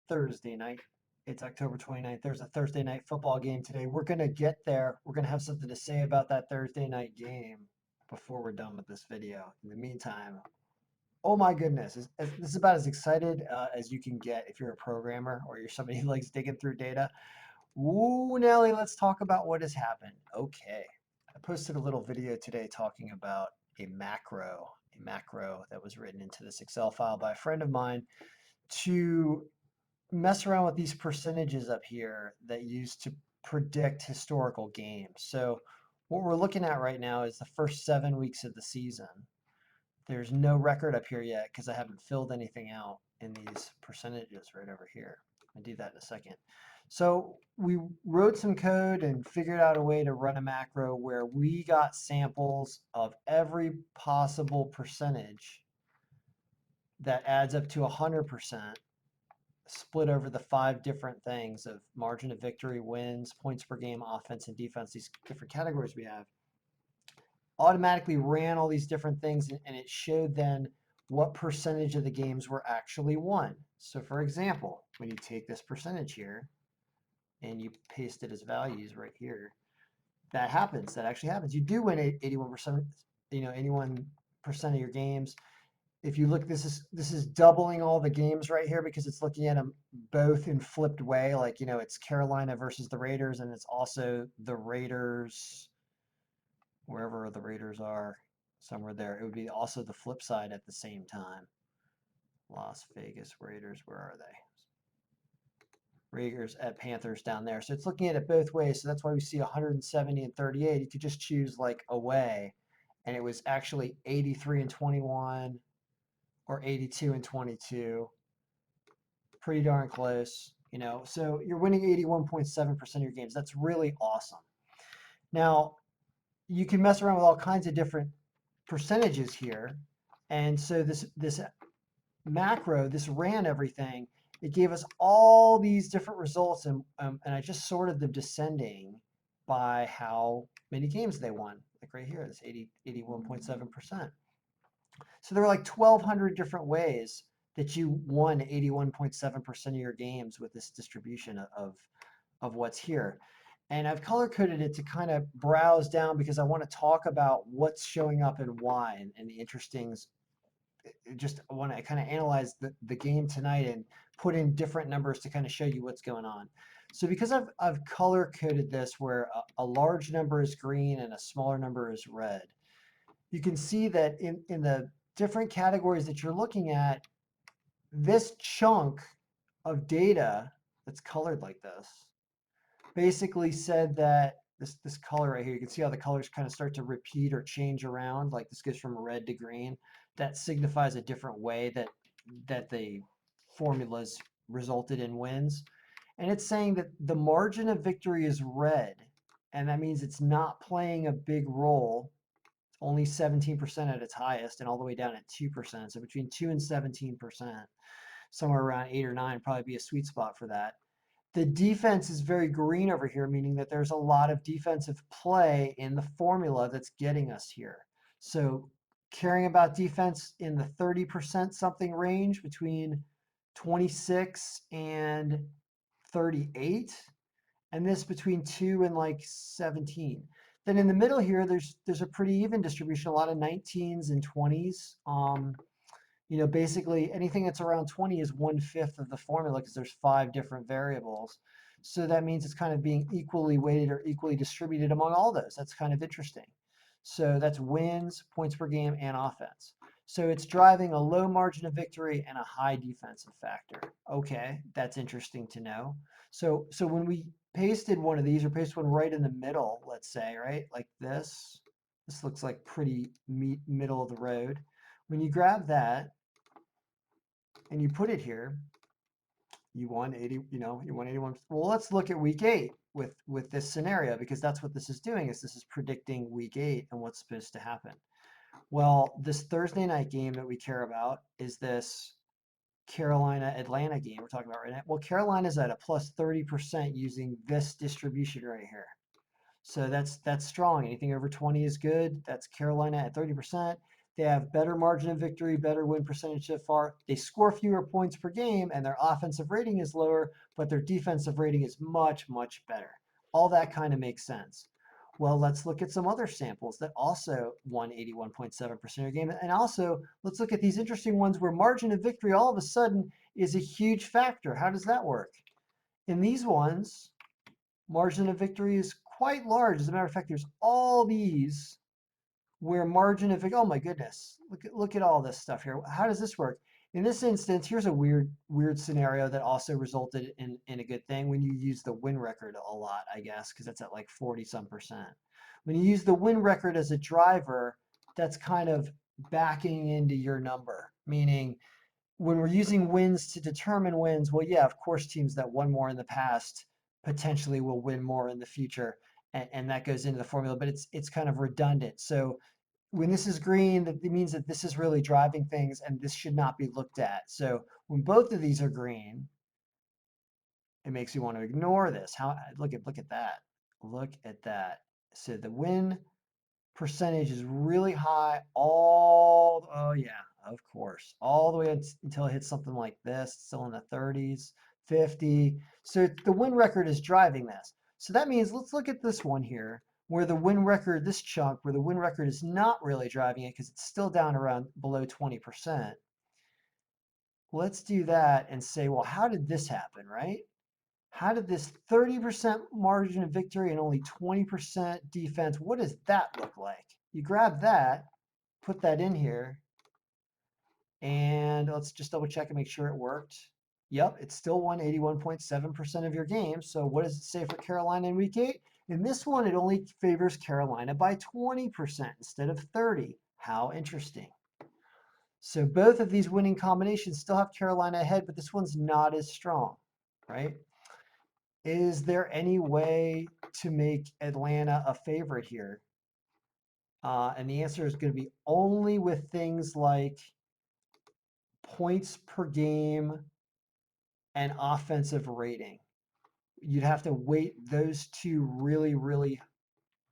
Thursday night. It's October 29th. There's a Thursday night football game today. We're going to get there. We're going to have something to say about that Thursday night game before we're done with this video. In the meantime, oh my goodness, this is about as excited as you can get if you're a programmer or you're somebody who likes digging through data. Ooh, Nelly, let's talk about what has happened. Okay. I posted a little video today talking about a macro that was written into this Excel file by a friend of mine to mess around with these percentages up here that used to predict historical games. So what we're looking at right now is the first 7 weeks of the season. There's no record up here yet because I haven't filled anything out in these percentages right over here. I'll do that in a second. So we wrote some code and figured out a way to run a macro where we got samples of every possible percentage that adds up to 100% split over the 5 different things of margin of victory, wins, points per game, offense and defense, these different categories we have, automatically ran all these different things and it showed then what percentage of the games were actually won. So for example, when you take this percentage here and you paste it as values right here, that happens. That actually happens. You do win 81%, 81% of your games. If you look, this is doubling all the games right here because it's looking at them both in flipped way. Like, it's Carolina versus the Raiders, and it's also the Raiders, wherever the Raiders are, somewhere there. It would be also the flip side at the same time. Las Vegas Raiders, where are they? Raiders at Panthers down there. So it's looking at it both ways. So that's why we see 170 and 38. You could just choose like away, and it was actually 83 and 21 or 82 and 22. Pretty darn close, So you're winning 81.7% of your games. That's really awesome. Now, you can mess around with all kinds of different percentages here. And so this macro, this ran everything. It gave us all these different results, and I just sorted them descending by how many games they won. Like right here, this 81.7%. So there were like 1,200 different ways that you won 81.7% of your games with this distribution of what's here. And I've color coded it to kind of browse down because I want to talk about what's showing up and why and the interesting. Just want to kind of analyze the game tonight and put in different numbers to kind of show you what's going on. So because I've color coded this where a large number is green and a smaller number is red, you can see that in the different categories that you're looking at, this chunk of data that's colored like this basically said that this color right here, you can see how the colors kind of start to repeat or change around. Like this goes from red to green. That signifies a different way that the formulas resulted in wins. And it's saying that the margin of victory is red, and that means it's not playing a big role, only 17% at its highest and all the way down at 2%. So between 2 and 17%, somewhere around 8 or 9 probably be a sweet spot for that. The defense is very green over here, meaning that there's a lot of defensive play in the formula that's getting us here. So caring about defense in the 30% something range between 26 and 38, and this between 2 and like 17. Then in the middle here, there's a pretty even distribution, a lot of 19s and 20s. Basically anything that's around 20 is 1/5 of the formula because there's 5 different variables. So that means it's kind of being equally weighted or equally distributed among all those. That's kind of interesting. So that's wins, points per game, and offense. So it's driving a low margin of victory and a high defensive factor. Okay, that's interesting to know. So when we pasted one of these or pasted one right in the middle, let's say, right, like this looks like pretty middle of the road. When you grab that and you put it here, you won 80, you won 81. Well, let's look at week 8 with this scenario, because that's what this is doing, is this is predicting week 8 and what's supposed to happen. Well, this Thursday night game that we care about is this Carolina Atlanta game we're talking about right now. Well, Carolina's at a plus 30% using this distribution right here. So that's strong. Anything over 20 is good. That's Carolina at 30%. They have better margin of victory, better win percentage so far. They score fewer points per game, and their offensive rating is lower, but their defensive rating is much, much better. All that kind of makes sense. Well, let's look at some other samples that also won 81.7% of your game. And also, let's look at these interesting ones where margin of victory all of a sudden is a huge factor. How does that work? In these ones, margin of victory is quite large. As a matter of fact, there's all these where margin of victory, oh my goodness, look at all this stuff here. How does this work? In this instance, here's a weird scenario that also resulted in a good thing when you use the win record a lot, I guess, because that's at like 40 some percent. When you use the win record as a driver, that's kind of backing into your number, meaning when we're using wins to determine wins, well, yeah, of course, teams that won more in the past potentially will win more in the future, and that goes into the formula. But it's kind of redundant. So when this is green, that means that this is really driving things, and this should not be looked at. So when both of these are green, it makes you want to ignore this. How look at that. Look at that. So the win percentage is really high oh yeah, of course, all the way until it hits something like this, still in the 30s, 50. So the win record is driving this. So that means let's look at this one here where the win record, this chunk where the win record is not really driving it because it's still down around below 20%. Let's do that and say, well, how did this happen, right? How did this 30% margin of victory and only 20% defense, what does that look like? You grab that, put that in here, and let's just double check and make sure it worked. Yep, it still won 81.7% of your games. So what does it say for Carolina in week 8? In this one, it only favors Carolina by 20% instead of 30. How interesting. So both of these winning combinations still have Carolina ahead, but this one's not as strong, right? Is there any way to make Atlanta a favorite here? And the answer is going to be only with things like points per game and offensive rating. You'd have to weight those two really, really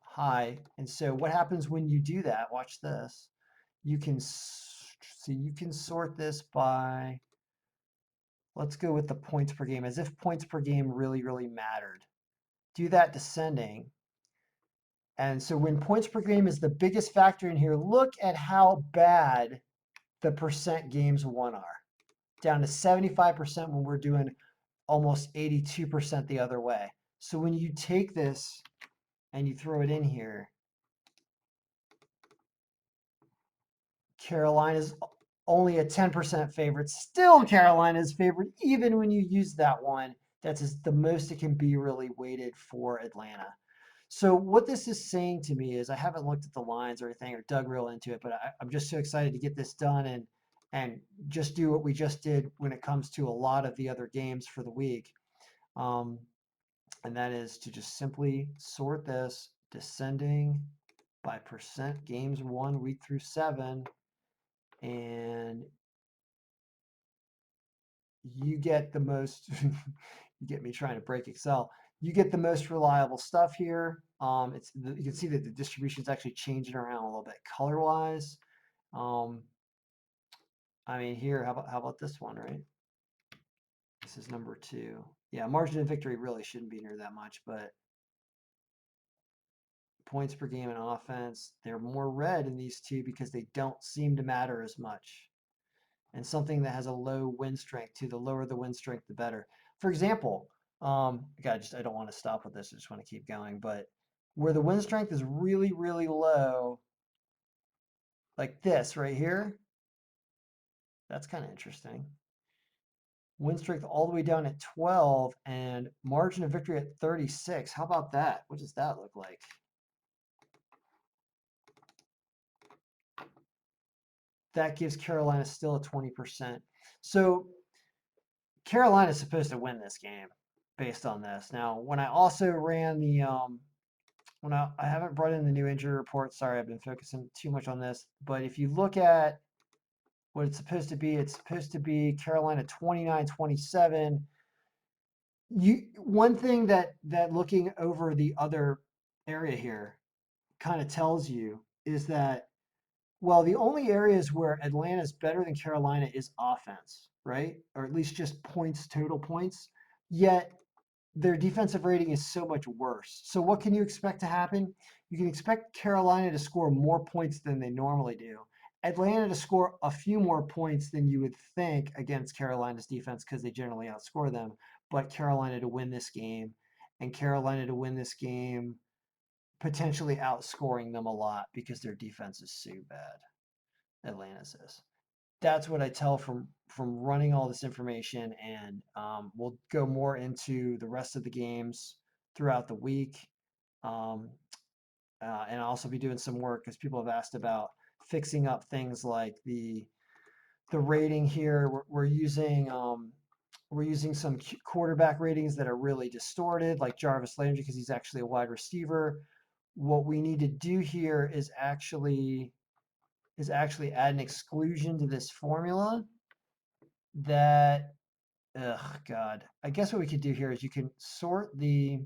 high. And so what happens when you do that? Watch this. You can see you can sort this by, let's go with the points per game, as if points per game really, really mattered. Do that descending. And so when points per game is the biggest factor in here, look at how bad the percent games won are. Down to 75% when we're doing almost 82% the other way. So when you take this and you throw it in here, Carolina's only a 10% favorite. Still Carolina's favorite, even when you use that one. That's the most it can be really weighted for Atlanta. So what this is saying to me is I haven't looked at the lines or anything or dug real into it, but I'm just so excited to get this done and just do what we just did when it comes to a lot of the other games for the week. Um, and that is to just simply sort this descending by percent games won week through 7, and you get the most you get me trying to break Excel. You get the most reliable stuff here. You can see that the distribution is actually changing around a little bit color wise. um, I mean here, how about this one, right? This is number 2. Yeah, margin of victory really shouldn't be near that much, but points per game and offense, they're more red in these two because they don't seem to matter as much. And something that has a low win strength too, the lower the win strength, the better. For example, I don't want to stop with this. I just want to keep going. But where the win strength is really, really low, like this right here, that's kind of interesting. Win strength all the way down at 12 and margin of victory at 36. How about that? What does that look like? That gives Carolina still a 20%. So Carolina's supposed to win this game based on this. Now, when I also ran the when I haven't brought in the new injury report, sorry, I've been focusing too much on this, but if you look at what it's supposed to be Carolina 29-27. One thing that looking over the other area here kind of tells you is that Well, the only areas where Atlanta is better than Carolina is offense, right? Or at least just points, total points. Yet their defensive rating is so much worse. So what can you expect to happen? You can expect Carolina to score more points than they normally do. Atlanta to score a few more points than you would think against Carolina's defense because they generally outscore them. But Carolina to win this game, and Carolina to win this game potentially outscoring them a lot because their defense is so bad. Atlanta's is. That's what I tell from running all this information, and we'll go more into the rest of the games throughout the week, um, and I'll also be doing some work because people have asked about fixing up things like the rating here. We're using some quarterback ratings that are really distorted, like Jarvis Landry, because he's actually a wide receiver. What we need to do here is actually add an exclusion to this formula that, ugh, God. I guess what we could do here is you can sort the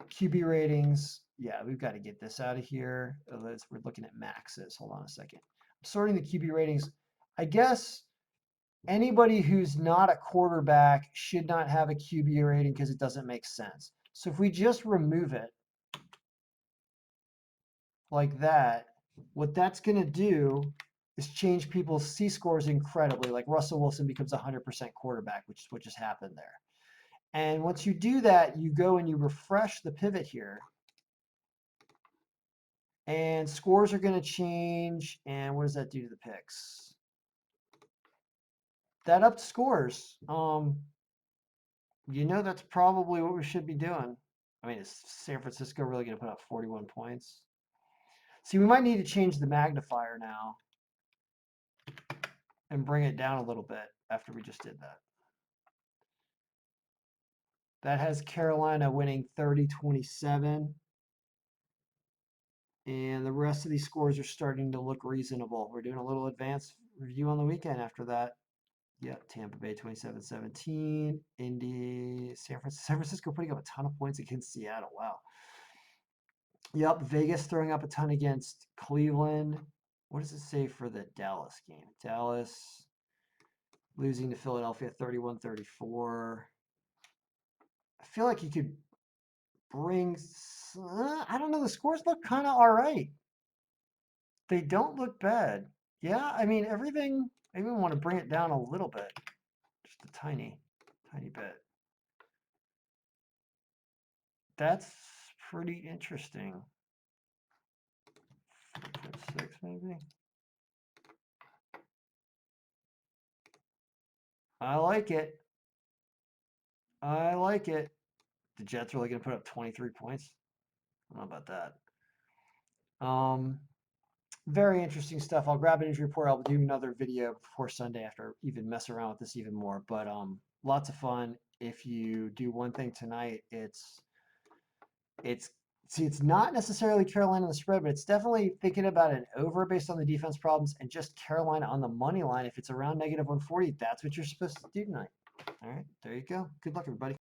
QB ratings. Yeah, we've got to get this out of here. We're looking at maxes. Hold on a second. I'm sorting the QB ratings. I guess anybody who's not a quarterback should not have a QB rating because it doesn't make sense. So if we just remove it like that, what that's going to do is change people's C scores incredibly. Like Russell Wilson becomes a 100% quarterback, which is what just happened there. And once you do that, you go and you refresh the pivot here. And scores are going to change. And what does that do to the picks? That upped scores. That's probably what we should be doing. I mean, is San Francisco really going to put up 41 points? See, we might need to change the magnifier now and bring it down a little bit after we just did that. That has Carolina winning 30-27. And the rest of these scores are starting to look reasonable. We're doing a little advanced review on the weekend after that. Yep, Tampa Bay 27-17. Indy, San Francisco putting up a ton of points against Seattle. Wow. Yep, Vegas throwing up a ton against Cleveland. What does it say for the Dallas game? Dallas losing to Philadelphia 31-34. I feel like you could bring, I don't know, the scores look kind of all right. They don't look bad. Yeah, I mean, everything, I even want to bring it down a little bit, just a tiny, tiny bit. That's pretty interesting. 4.6 maybe. I like it. I like it. The Jets are really going to put up 23 points. I don't know about that. Very interesting stuff. I'll grab an injury report. I'll do another video before Sunday after even mess around with this even more. But lots of fun. If you do one thing tonight, it's not necessarily Carolina on the spread, but it's definitely thinking about an over based on the defense problems and just Carolina on the money line. If it's around -140, that's what you're supposed to do tonight. All right, there you go. Good luck, everybody.